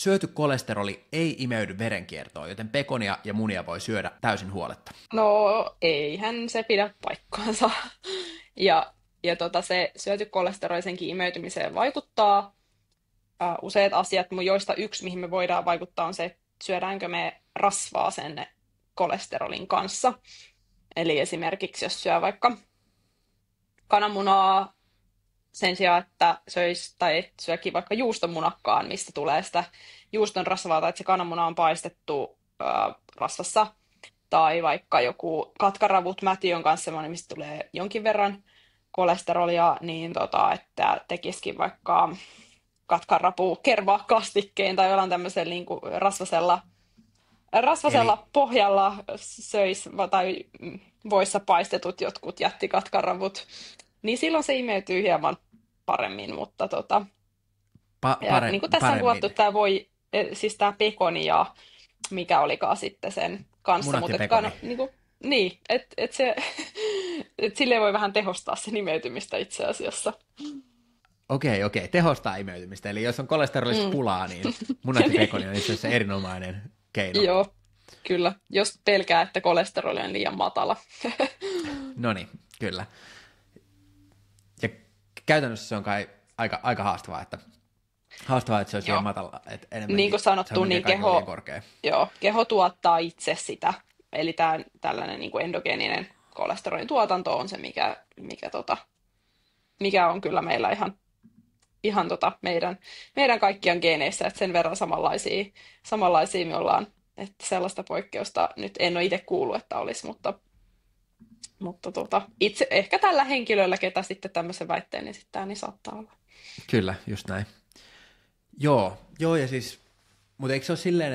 syöty kolesteroli ei imeydy verenkiertoon, joten pekonia ja munia voi syödä täysin huoletta. No eihän se pidä paikkaansa. Se syöty kolesteroli senkin imeytymiseen vaikuttaa. Useat asiat, joista yksi, mihin me voidaan vaikuttaa, on se, että syödäänkö me rasvaa sen kolesterolin kanssa. Eli esimerkiksi jos syö vaikka kananmunaa sen sijaan, että söisi tai syökin vaikka juustonmunakkaan, mistä tulee sitä juuston rasvaa, tai että se kananmuna on paistettu rasvassa, tai vaikka joku katkaravut mätiön kanssa semmoinen, mistä tulee jonkin verran kolesterolia, niin että tekisikin vaikka katkarapu kermakastikkeen tai jollain tämmöisellä niin kuin Eli rasvasella pohjalla söisi tai voissa paistetut jotkut jättikatkaravut, niin silloin se imeytyy hieman paremmin, mutta ja niin kuin tässä on kuvattu, paremmin. tämä voi, siis tämä pekoni ja mikä olikaan sitten sen kanssa, Munat ja mutta pekoni. niin, että se, et silleen voi vähän tehostaa sen imeytymistä itse asiassa. Okei, tehostaa imeytymistä. Eli jos on kolesterolista Mm. pulaa, niin munat ja pekoni on itse asiassa erinomainen keino. Joo, kyllä, jos pelkää, että kolesteroli on liian matala. No niin, kyllä. Ja käytännössä se on kai aika haastavaa, että se olisi Joo. liian matala, että Niin kuin se on sanottu, melkein niin kaikilla liian korkea. keho tuottaa itse sitä. Eli tällainen niin kuin endogeeninen kolesterolin tuotanto on se, mikä on kyllä meillä ihan meidän kaikkien geeneissä, että sen verran samanlaisia me ollaan, että sellaista poikkeusta nyt en ole itse kuullut, että olisi, mutta itse ehkä tällä henkilöllä, ketä sitten tämmöisen väitteen esittää, niin saattaa olla. Kyllä, just näin. Joo, ja siis, mutta eikö se ole silleen,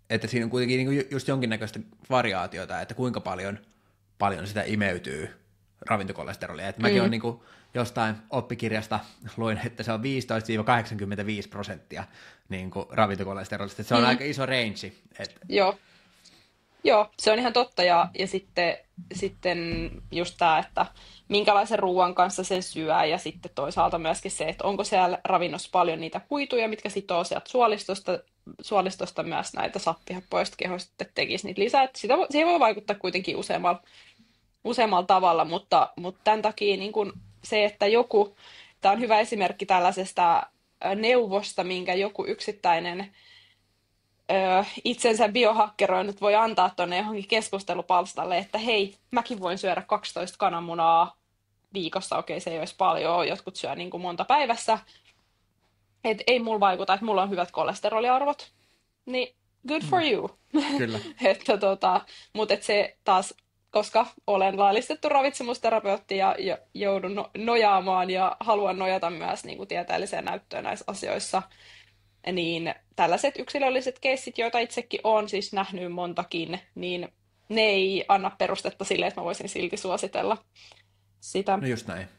että siinä on kuitenkin niinku just jonkinnäköistä variaatiota, että kuinka paljon sitä imeytyy ravintokolesterolia. Et mäkin olen niinku jostain oppikirjasta luin, että se on 15-85% niinku ravintokolesterolista. Et se on aika iso range. Joo, Joo, se on ihan totta. Ja sitten just tämä, että minkälaisen ruoan kanssa sen syö ja sitten toisaalta myöskin se, että onko siellä ravinnossa paljon niitä kuituja, mitkä sitoo sieltä suolistosta myös näitä sappihappoja, joista keho sitten tekisi niitä lisää. Että siihen voi vaikuttaa kuitenkin useammalla tavalla, mutta tämän takia niin kun se, että tämä on hyvä esimerkki tällaisesta neuvosta, minkä joku yksittäinen itsensä biohakkeroinut voi antaa tuonne johonkin keskustelupalstalle, että hei, mäkin voin syödä 12 kananmunaa viikossa, okei, se ei olisi paljon, jotkut syö niin kuin monta päivässä, että ei mulla vaikuta, että mulla on hyvät kolesteroliarvot, niin good for you. Kyllä. Mutta se taas, koska olen laillistettu ravitsemusterapeutti ja joudun nojaamaan ja haluan nojata myös niin kuin tieteelliseen näyttöön näissä asioissa, niin tällaiset yksilölliset keissit, joita itsekin olen siis nähnyt montakin, niin ne ei anna perustetta sille, että mä voisin silti suositella sitä. No just näin.